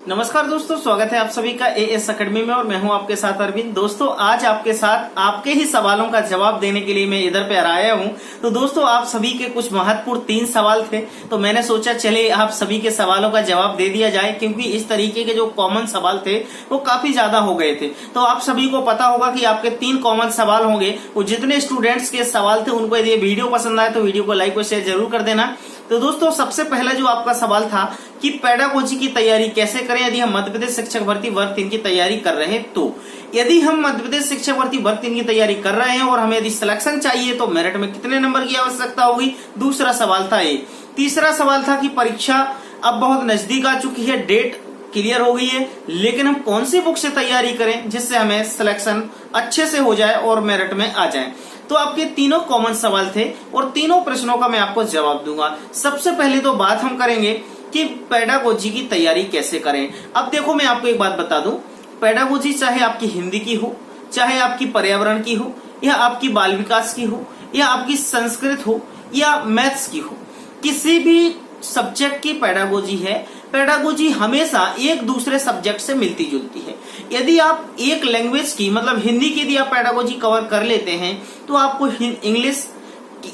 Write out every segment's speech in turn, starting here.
नमस्कार दोस्तों, स्वागत है आप सभी का एएस अकेडमी में और मैं हूं आपके साथ अरविंद। दोस्तों, आज आपके साथ आपके ही सवालों का जवाब देने के लिए मैं इधर पे आया हूं। तो दोस्तों, आप सभी के कुछ महत्वपूर्ण 3 सवाल थे, तो मैंने सोचा चले आप सभी के सवालों का जवाब दे दिया जाए, क्योंकि इस तरीके के जो कॉमन सवाल थे वो काफी ज्यादा हो गए थे। तो आप सभी को पता होगा कि आपके 3 कॉमन सवाल होंगे। वो जितने स्टूडेंट्स के सवाल थे उनको यदि वीडियो पसंद आए तो वीडियो को लाइक और शेयर जरूर कर देना। तो दोस्तों, सबसे पहला जो आपका सवाल था कि पेडागोजी की तैयारी कैसे करें यदि हम मध्य प्रदेश शिक्षक भर्ती वर्ग 3 की तैयारी कर रहे हैं। तो यदि हम मध्य प्रदेश शिक्षक भर्ती वर्ग 3 की तैयारी कर रहे हैं और हमें यदि सिलेक्शन चाहिए तो मेरिट में कितने नंबर की आवश्यकता होगी, दूसरा सवाल था ये। तीसरा सवाल था कि परीक्षा अब बहुत नजदीक आ चुकी है, डेट क्लियर हो गई है, लेकिन हम कौन सी बुक से तैयारी करें जिससे हमें सिलेक्शन अच्छे से हो जाए और मेरिट में आ जाए। तो आपके तीनों कॉमन सवाल थे और तीनों प्रश्नों का मैं आपको जवाब दूंगा। सबसे पहले तो बात हम करेंगे कि पेडागोजी की तैयारी कैसे करें। अब देखो, मैं आपको एक बात बता दूं, पेडागोजी चाहे आपकी हिंदी की हो, चाहे आपकी पर्यावरण की हो, या आपकी बाल विकास की हो, या आपकी संस्कृत हो, या मैथ्स की हो, किसी भी सब्जेक्ट की पेडागोजी है। पेडागोजी हमेशा एक दूसरे सब्जेक्ट से मिलती जुलती है। यदि आप एक लैंग्वेज की मतलब हिंदी की यदि आप पेडागोजी कवर कर लेते हैं तो आपको इंग्लिश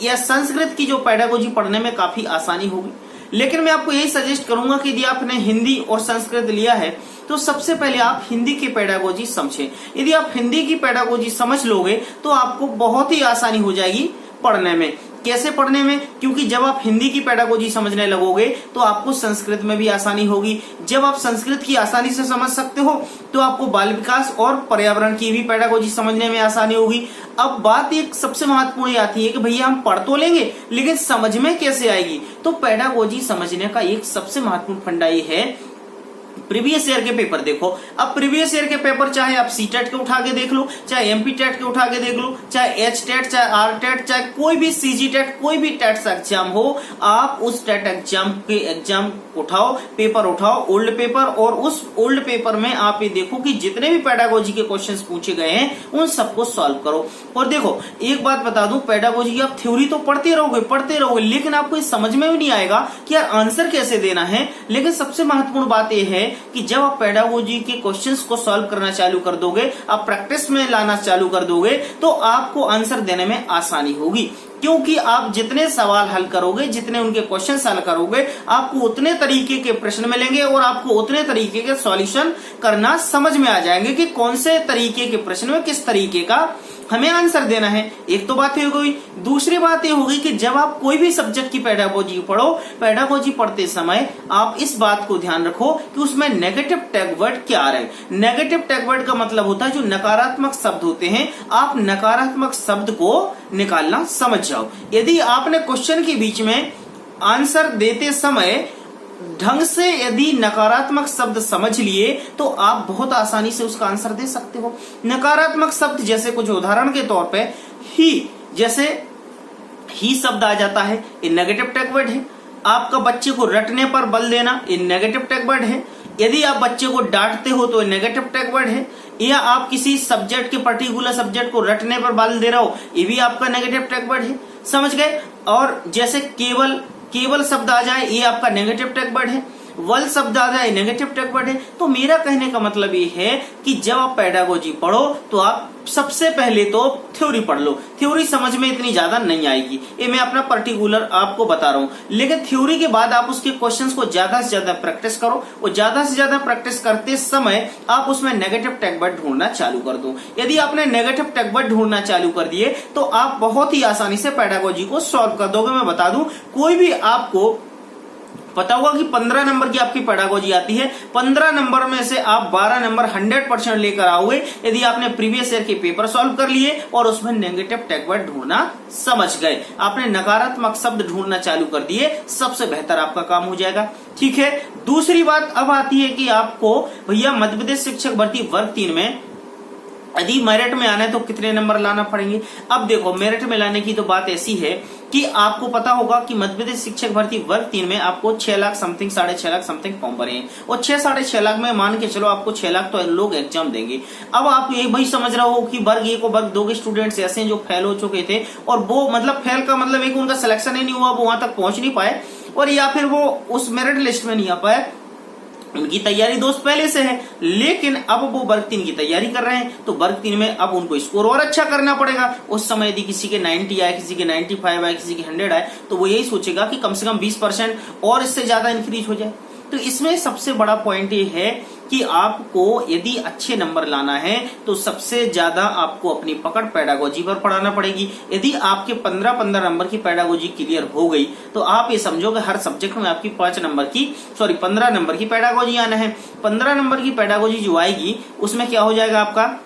या संस्कृत की जो पेडागोजी पढ़ने में काफी आसानी होगी। लेकिन मैं आपको यही सजेस्ट करूंगा कि यदि आपने हिंदी और संस्कृत लिया है तो सबसे पहले आप हिंदी की पेडागोजी समझें। यदि आप हिंदी की पेडागोजी समझ लोगे तो आपको बहुत ही आसानी हो जाएगी पढ़ने में। कैसे पढ़ने में? क्योंकि जब आप हिंदी की पेडागोजी समझने लगोगे तो आपको संस्कृत में भी आसानी होगी। जब आप संस्कृत की आसानी से समझ सकते हो तो आपको बाल विकास और पर्यावरण की भी पेडागोजी समझने में आसानी होगी। अब बात एक सबसे महत्वपूर्ण आती है कि भैया हम पढ़ तो लेंगे लेकिन समझ में कैसे आएगी। तो पेडागोजी समझने का एक सबसे महत्वपूर्ण फंडा ये है, प्रीवियस ईयर के पेपर देखो। अब प्रीवियस ईयर के पेपर चाहे आप सी टेट के उठा के देख लो, चाहे एमपी टेट के उठा के देख लो, चाहे एच टेट, चाहे आर टेट, चाहे कोई भी सीजी टेट, कोई भी टेट एग्जाम हो, आप उस टेट एग्जाम के एग्जाम उठाओ, पेपर उठाओ, ओल्ड पेपर, और उस ओल्ड पेपर में आप ये देखो कि जितने भी पेडागोजी के क्वेश्चंस पूछे गए हैं उन सबको सॉल्व करो। और देखो, एक बात बता दूं, पेडागोजी की आप थ्योरी तो पढ़ते रहोगे, लेकिन आपको समझ में भी नहीं आएगा कि यार आंसर कैसे देना है। लेकिन सबसे महत्वपूर्ण बात यह है कि जब आप पेडागोजी के क्वेश्चंस को सॉल्व करना चालू कर दोगे, आप प्रैक्टिस में लाना चालू कर दोगे, तो आपको आंसर देने में आसानी होगी। क्योंकि आप जितने सवाल हल करोगे, जितने उनके क्वेश्चन हल करोगे, आपको उतने तरीके के प्रश्न मिलेंगे और आपको उतने तरीके के सॉल्यूशन करना समझ में आ जाएंगे कि कौन से तरीके के प्रश्न में किस तरीके का हमें आंसर देना है। एक तो बात ये हो गई। दूसरी बात ये होगी कि जब आप कोई भी सब्जेक्ट की पेडागोजी पढ़ो, पेडागोजी पढ़ते समय आप इस बात को ध्यान रखो कि उसमें नेगेटिव टैग वर्ड क्या आ रहे हैं। नेगेटिव टैग वर्ड का मतलब होता है जो नकारात्मक शब्द होते हैं, आप नकारात्मक शब्द को निकालना समझ जाओ। यदि आपने क्वेश्चन के बीच में आंसर देते समय ढंग से यदि नकारात्मक शब्द समझ लिए तो आप बहुत आसानी से उसका आंसर दे सकते हो। नकारात्मक शब्द जैसे कुछ उदाहरण के तौर पे ही, जैसे ही शब्द आ जाता है, ये नेगेटिव टैग वर्ड है। आपका बच्चे को रटने पर बल देना, ये नेगेटिव टैग वर्ड है। यदि आप बच्चे को डांटते हो तो नेगेटिव टैग वर्ड है। या आप किसी सब्जेक्ट के पर्टिकुलर सब्जेक्ट को रटने पर बल दे रहे हो, ये भी आपका नेगेटिव टैग वर्ड है। समझ गए? और जैसे केवल शब्द आ जाए, ये आपका नेगेटिव टैग वर्ड है। वल शब्द आ जाए, नेगेटिव टैग वर्ड है। तो मेरा कहने का मतलब ये है कि जब आप पेडागोजी पढ़ो तो आप सबसे पहले तो थ्योरी पढ़ लो। थ्योरी समझ में इतनी ज्यादा नहीं आएगी, ये मैं अपना पर्टिकुलर आपको बता रहा हूँ। लेकिन थ्योरी के बाद आप उसके क्वेश्चंस को ज्यादा से ज्यादा प्रैक्टिस करो, और ज्यादा से ज्यादा प्रैक्टिस करते समय आप उसमें नेगेटिव टैग वर्ड ढूंढना चालू कर दो। यदि आपने नेगेटिव टैग वर्ड ढूंढना चालू कर दिए तो आप बहुत ही आसानी से पेडागोजी को सॉल्व कर दोगे। मैं बता दूं, कोई भी आपको पता होगा कि 15 नंबर की आपकी पेडागोजी आती है, 15 नंबर में से आप 12 नंबर 100% लेकर आओगे यदि आपने प्रीवियस ईयर के पेपर सॉल्व कर लिए और उसमें नेगेटिव टैग वर्ड ढूंढना समझ गए, आपने नकारात्मक शब्द ढूंढना चालू कर दिए, सबसे बेहतर आपका काम हो जाएगा। ठीक है। दूसरी बात अब आती है कि आपको भैया मध्य प्रदेश शिक्षक भर्ती वर्ग 3 में यदि मेरिट में आना है तो कितने नंबर लाना पड़ेंगे। अब देखो, मेरिट में लाने की तो बात ऐसी है कि आपको पता होगा कि मध्य प्रदेश शिक्षक भर्ती वर्ग 3 में आपको 6 lakh something, 6.5 lakh something form भरे हैं, और 6-6.5 लाख में मान के चलो आपको 6 लाख तो लोग एग्जाम देंगे। अब आप ये भाई समझ रहे हो कि वर्ग 1 और वर्ग 2 के स्टूडेंट्स ऐसे हैं जो फेल हो चुके थे, और वो मतलब फेल का मतलब एक उनका सिलेक्शन ही नहीं हुआ, वो वहां तक पहुंच नहीं पाए, और या फिर वो उस मेरिट लिस्ट में नहीं आ पाए। उनकी तैयारी दोस्त पहले से है, लेकिन अब वो वर्ग 3 की तैयारी कर रहे हैं, तो वर्ग 3 में अब उनको स्कोर और अच्छा करना पड़ेगा। उस समय यदि किसी के 90 आए, किसी के 95 आए, किसी के 100 आए, तो वो यही सोचेगा कि कम से कम 20% और इससे ज्यादा इंक्रीज हो जाए। तो इसमें सबसे बड़ा पॉइंट ये है कि आपको यदि अच्छे नंबर लाना है तो सबसे ज्यादा आपको अपनी पकड़ पेडागोजी पर पढ़ाना पड़ेगी। यदि आपके 15 नंबर की पेडागोजी क्लियर हो गई तो आप ये समझो कि हर सब्जेक्ट में आपकी 15 नंबर की पेडागोजी आना है। 15 नंबर की पेडागोजी जो आएगी उसमें क्या हो जाएगा, आपका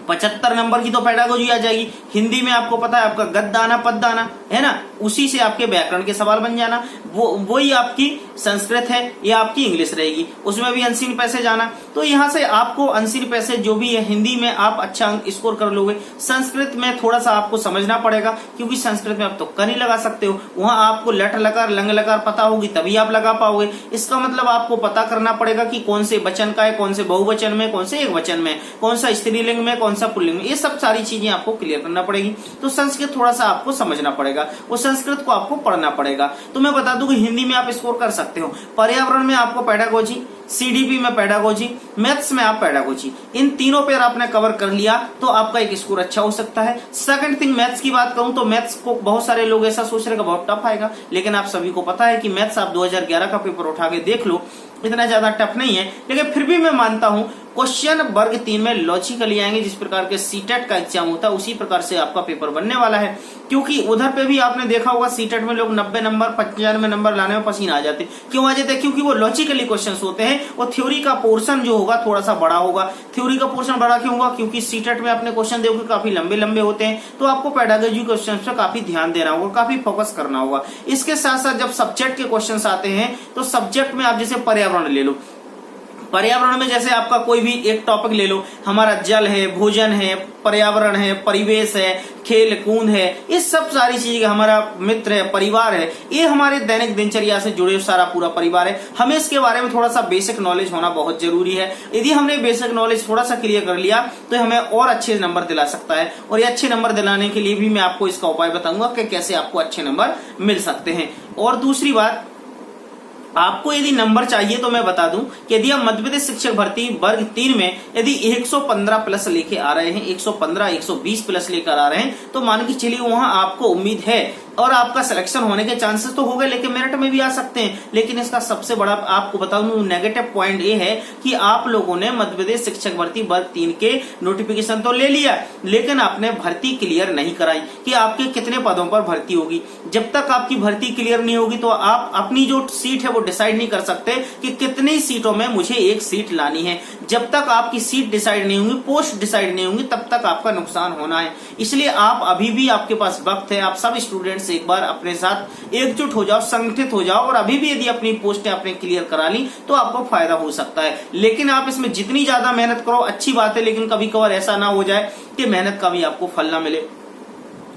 75 नंबर की तो पेडागोजी आ जाएगी। हिंदी में आपको पता है आपका गद्य आना, पद्य आना है ना, उसी से आपके व्याकरण के सवाल बन जाना। वही आपकी संस्कृत है या आपकी इंग्लिश रहेगी, उसमें भी 80 पैसे जाना। तो यहाँ से आपको 80 पैसे जो भी है, हिंदी में आप अच्छा अंक स्कोर कर लोगे। संस्कृत में थोड़ा सा आपको समझना पड़ेगा, क्योंकि संस्कृत में आप तुक्का नहीं लगा सकते हो, वहां आपको लट लकार लंग लकार पता होगी तभी आप लगा पाओगे। इसका मतलब आपको पता करना पड़ेगा कि कौन से वचन का है, कौन से बहुवचन में, कौन से एक वचन में, कौन सा स्त्रीलिंग में, कौन सा पुल्लिंग में, ये सब सारी चीजें आपको क्लियर करना पड़ेगी। तो संस्कृत थोड़ा सा आपको समझना पड़ेगा, वो संस्कृत को आपको पढ़ना पड़ेगा। तो मैं बता दूं कि हिंदी में आप स्कोर कर सकते हो, पर्यावरण में आपको पेडागोजी, सीडीपी में पेडागोजी, मैथ्स में आप पेडागोजी, इन तीनों पे आपने कवर कर लिया तो आपका एक स्कोर अच्छा हो सकता है। सेकंड थिंग, मैथ्स की बात करूं तो मैथ्स को बहुत सारे लोग ऐसा सोच रहे हैं बहुत टफ आएगा, लेकिन आप सभी को पता है कि मैथ्स आप 2011 का पेपर उठा के देख लो, इतना ज्यादा टफ नहीं है। लेकिन फिर भी मैं मानता हूं क्वेश्चन वर्ग 3 में लॉजिकली आएंगे, जिस प्रकार के सीटेट का एग्जाम होता है उसी प्रकार से आपका पेपर बनने वाला है। क्योंकि उधर पे भी आपने देखा होगा सीटेट में लोग 90 नंबर 95 नंबर लाने में पसीना आ जाते। क्यों आ जाते? क्योंकि वो लॉजिकली क्वेश्चन होते हैं, वो थ्योरी का पोर्शन जो होगा थोड़ा सा बड़ा होगा। थ्योरी का पोर्शन बड़ा क्यों होगा? क्योंकि सीटेट में अपने क्वेश्चन देखोगे काफी लंबे लंबे होते हैं, तो आपको पेडागोजी क्वेश्चन पे काफी ध्यान देना होगा, काफी फोकस करना होगा। इसके साथ साथ जब सब्जेक्ट के क्वेश्चन आते हैं तो सब्जेक्ट में आप जैसे पर्यावरण ले लो, पर्यावरण में जैसे आपका कोई भी एक टॉपिक ले लो, हमारा जल है, भोजन है, पर्यावरण है, परिवेश है, खेल कूद है, ये सब सारी चीजें, हमारा मित्र है, परिवार है, ये हमारे दैनिक दिनचर्या से जुड़े सारा पूरा परिवार है। हमें इसके बारे में थोड़ा सा बेसिक नॉलेज होना बहुत जरूरी है। यदि हमने बेसिक नॉलेज थोड़ा सा क्लियर कर लिया तो हमें और अच्छे नंबर दिला सकता है। और ये अच्छे नंबर दिलाने के लिए भी मैं आपको इसका उपाय बताऊंगा कि कैसे आपको अच्छे नंबर मिल सकते हैं। और दूसरी बात, आपको यदि नंबर चाहिए तो मैं बता दूं कि यदि आप मध्य प्रदेश शिक्षक भर्ती वर्ग 3 में यदि 115 प्लस लेके आ रहे हैं, 115 120 प्लस लेकर आ रहे हैं, तो मान के चलिए वहां आपको उम्मीद है और आपका सिलेक्शन होने के चांसेस तो हो गए, लेकिन मेरिट में भी आ सकते हैं। लेकिन इसका सबसे बड़ा आपको बताऊं नेगेटिव पॉइंट ये है कि आप लोगों ने मध्य प्रदेश शिक्षक भर्ती वर्ग 3 के नोटिफिकेशन तो ले लिया, लेकिन आपने भर्ती क्लियर नहीं कराई कि आपके कितने पदों पर भर्ती होगी। जब तक आपकी भर्ती क्लियर नहीं होगी तो आप अपनी जो सीट है वो डिसाइड नहीं कर सकते कि कितनी सीटों में मुझे एक सीट लानी है। जब तक आपकी सीट डिसाइड नहीं होंगी, पोस्ट डिसाइड नहीं होंगी, तब तक आपका नुकसान होना है। इसलिए आप अभी भी, आपके पास वक्त है, आप सब स्टूडेंट्स एक बार अपने साथ एकजुट हो जाओ, संगठित हो जाओ और अभी भी यदि अपनी पोस्टें आपने क्लियर करा ली तो आपको फायदा हो सकता है। लेकिन आप इसमें जितनी ज्यादा मेहनत करो अच्छी बात है, लेकिन कभी कभार ऐसा ना हो जाए कि मेहनत का भी आपको फल ना मिले।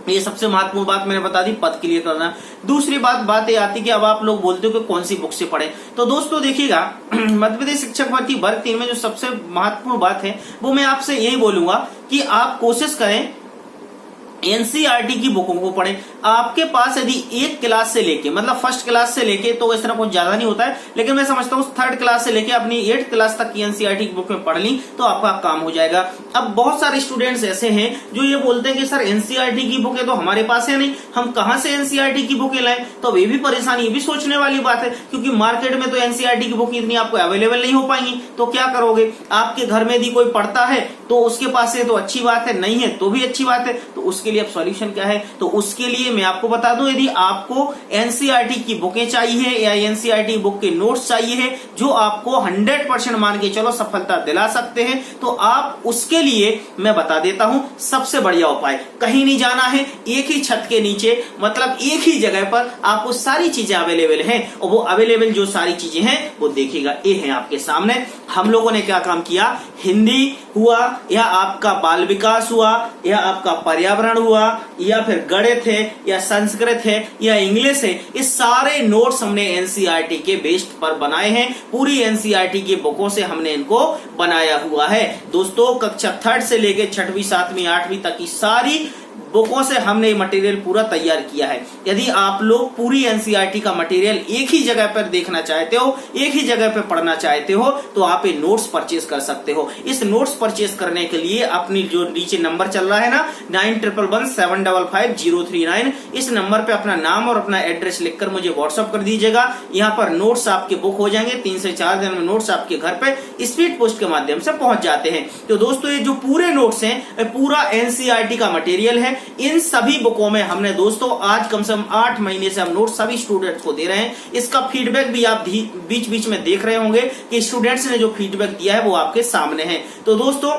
ये सबसे महत्वपूर्ण बात मैंने बता दी, पद क्लियर करना। दूसरी बात ये आती कि अब आप लोग बोलते हो कि कौन सी बुक से पढ़े, तो दोस्तों देखिएगा मध्य प्रदेश शिक्षक भर्ती वर्ग 3 में जो सबसे महत्वपूर्ण बात है वो मैं आपसे यही बोलूंगा कि आप कोशिश करें एनसीईआरटी की बुकों को पढ़ें। आपके पास यदि एक क्लास से लेके, मतलब फर्स्ट क्लास से लेके, तो इस तरह कुछ ज्यादा नहीं होता है, लेकिन मैं समझता हूँ थर्ड क्लास से लेके अपनी 8th क्लास तक की एनसीईआरटी की बुक में पढ़ ली तो आपका काम हो जाएगा। अब बहुत सारे स्टूडेंट्स ऐसे हैं जो ये बोलते हैं कि सर एनसीईआरटी की बुकें तो हमारे पास है नहीं, हम कहाँ से एनसीईआरटी की बुकें लाएं। तो अब ये भी परेशानी, ये भी सोचने वाली बात है, क्योंकि मार्केट में तो एनसीईआरटी की बुक इतनी आपको अवेलेबल नहीं हो पाएंगी। तो क्या करोगे? आपके घर में यदि कोई पढ़ता है तो उसके पास है तो अच्छी बात है, नहीं है तो भी अच्छी बात है। तो उसके लिए अब सॉल्यूशन क्या है? तो उसके लिए मैं आपको बता दूं, यदि आपको एनसीईआरटी की बुकें चाहिए या एनसीईआरटी बुक के नोट्स चाहिए जो आपको 100% मान के चलो सफलता दिला सकते हैं, तो आप उसके लिए मैं बता देता हूं सबसे बढ़िया उपाय। कहीं नहीं जाना है, एक ही छत के नीचे, मतलब एक ही जगह पर आपको सारी चीजें अवेलेबल हैं। और वो अवेलेबल जो सारी चीजें हैं वो देखिएगा, ये है आपके सामने। हम लोगों ने क्या काम किया, हिंदी हुआ या आपका बाल विकास हुआ या आपका पर्यावरण हुआ या फिर गणित है या संस्कृत है या इंग्लिश है, इस सारे नोट्स हमने एनसीईआरटी के बेस्ड पर बनाए हैं। पूरी एनसीईआरटी की बुकों से हमने इनको बनाया हुआ है। दोस्तों कक्षा 3rd से लेकर 6वीं 7वीं 8वीं तक की सारी बुकों से हमने ये मटेरियल पूरा तैयार किया है। यदि आप लोग पूरी एनसीईआरटी का मटेरियल एक ही जगह पर देखना चाहते हो, एक ही जगह पर पढ़ना चाहते हो, तो आप ये नोट्स परचेज कर सकते हो। इस नोट्स परचेज करने के लिए अपनी जो नीचे नंबर चल रहा है ना 9111755039, इस नंबर पे अपना नाम और अपना एड्रेस लिखकर मुझे व्हाट्सअप कर दीजिएगा। यहाँ पर नोट्स आपके बुक हो जाएंगे। 3 से 4 दिन में नोट्स आपके घर पे स्पीड पोस्ट के माध्यम से पहुंच जाते हैं। तो दोस्तों ये जो पूरे नोट्स हैं पूरा एनसीईआरटी का मटेरियल है। इन सभी बुकों में हमने दोस्तों आज कम से कम 8 महीने से हम नोट्स सभी स्टूडेंट्स को दे रहे हैं। इसका फीडबैक भी आप बीच बीच में देख रहे होंगे कि स्टूडेंट्स ने जो फीडबैक दिया है वो आपके सामने है। तो दोस्तों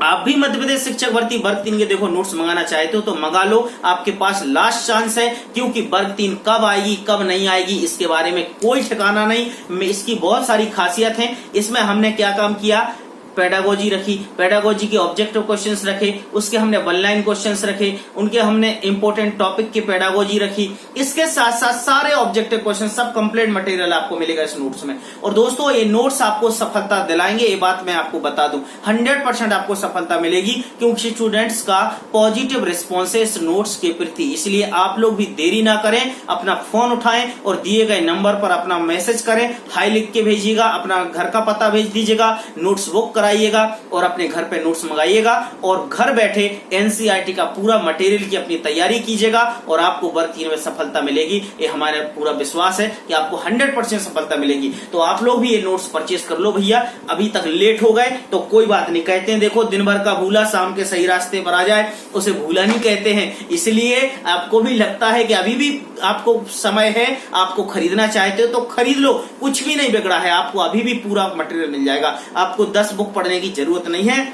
आप भी मध्य प्रदेश शिक्षक भर्ती वर्ग 3 के देखो नोट्स मंगाना चाहते हो तो मंगा लो, आपके पास लास्ट चांस है। क्योंकि वर्ग 3 कब आएगी कब नहीं आएगी इसके बारे में कोई ठिकाना नहीं। इसकी बहुत सारी खासियत है। इसमें हमने क्या काम किया, पेडागोजी रखी, पेडागोजी के ऑब्जेक्टिव क्वेश्चंस रखे, उसके हमने वन लाइन क्वेश्चंस रखे, उनके हमने इंपॉर्टेंट टॉपिक की पेडागोजी रखी। इसके साथ साथ सारे ऑब्जेक्टिव क्वेश्चन सब कंप्लीट मटेरियल आपको मिलेगा इस नोट्स में। और दोस्तों ये नोट्स आपको सफलता दिलाएंगे, ये बात मैं आपको बता दूं। 100% आपको सफलता मिलेगी क्योंकि स्टूडेंट्स का पॉजिटिव रिस्पॉन्स है इस नोट्स के प्रति। इसलिए आप लोग भी देरी ना करें, अपना फोन उठाएं और दिए गए नंबर पर अपना मैसेज करें, हाई लिख के भेजिएगा, अपना घर का पता भेज दीजिएगा, नोट्स बुक कराइएगा और अपने घर पे नोट्स मंगाइएगा और घर बैठे एनसीईआरटी का पूरा मटेरियल की अपनी तैयारी कीजिएगा और आपको वर्ग 3 में सफलता मिलेगी। ये हमारा पूरा विश्वास है कि आपको 100% सफलता मिलेगी। तो आप लोग भी ये नोट्स परचेज कर लो भैया। अभी तक लेट हो गए तो कोई बात नहीं, कहते हैं देखो दिन भर का भूला शाम के सही रास्ते पर आ जाए, उसे भूला नहीं कहते हैं। इसलिए आपको भी लगता है कि अभी भी आपको समय है, आपको खरीदना चाहते हो तो खरीद लो, कुछ भी नहीं बिगड़ा है। आपको अभी भी पूरा मटेरियल मिल जाएगा। आपको 10 बुक पढ़ने की जरूरत नहीं है,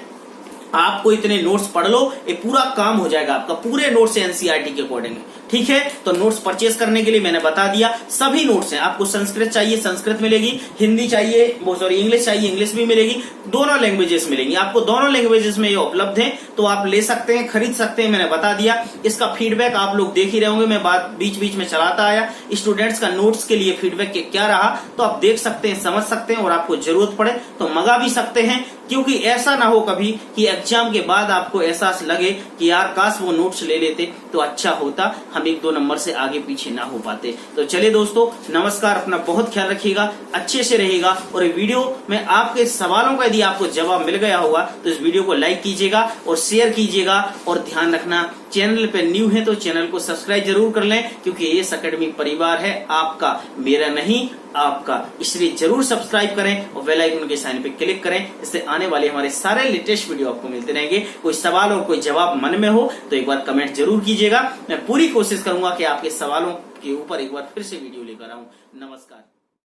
आपको इतने नोट्स पढ़ लो, ये पूरा काम हो जाएगा आपका, पूरे नोट्स एनसीईआरटी के अकॉर्डिंग। ठीक है, तो नोट्स परचेज करने के लिए मैंने बता दिया सभी नोट्स हैं। आपको संस्कृत चाहिए संस्कृत मिलेगी, हिंदी चाहिए इंग्लिश चाहिए इंग्लिश भी मिलेगी, दोनों लैंग्वेजेस मिलेंगी। आपको दोनों लैंग्वेजेस में ये उपलब्ध है तो आप ले सकते हैं, खरीद सकते हैं। मैंने बता दिया। इसका फीडबैक आप लोग देख ही रहे होंगे, मैं बात बीच बीच में चलाता आया। स्टूडेंट्स का नोट्स के लिए फीडबैक क्या रहा तो आप देख सकते हैं, समझ सकते हैं और आपको जरूरत पड़े तो मंगा भी सकते हैं। क्योंकि ऐसा ना हो कभी कि एग्जाम के बाद आपको एहसास लगे कि यार काश वो नोट्स ले लेते तो अच्छा होता, हम 1-2 नंबर से आगे पीछे ना हो पाते। तो चलिए दोस्तों, नमस्कार, अपना बहुत ख्याल रखिएगा, अच्छे से रहिएगा। और ये वीडियो में आपके सवालों का यदि आपको जवाब मिल गया होगा तो इस वीडियो को लाइक कीजिएगा और शेयर कीजिएगा। और ध्यान रखना, चैनल पे न्यू है तो चैनल को सब्सक्राइब जरूर कर लें, क्योंकि ये एकेडमी परिवार है आपका, मेरा नहीं आपका। इसलिए जरूर सब्सक्राइब करें और बेल आइकन के साइन पे क्लिक करें। इससे आने वाले हमारे सारे लेटेस्ट वीडियो आपको मिलते रहेंगे। कोई सवाल और कोई जवाब मन में हो तो एक बार कमेंट जरूर कीजिएगा। मैं पूरी कोशिश करूंगा कि आपके सवालों के ऊपर एक बार फिर से वीडियो लेकर आऊं। नमस्कार।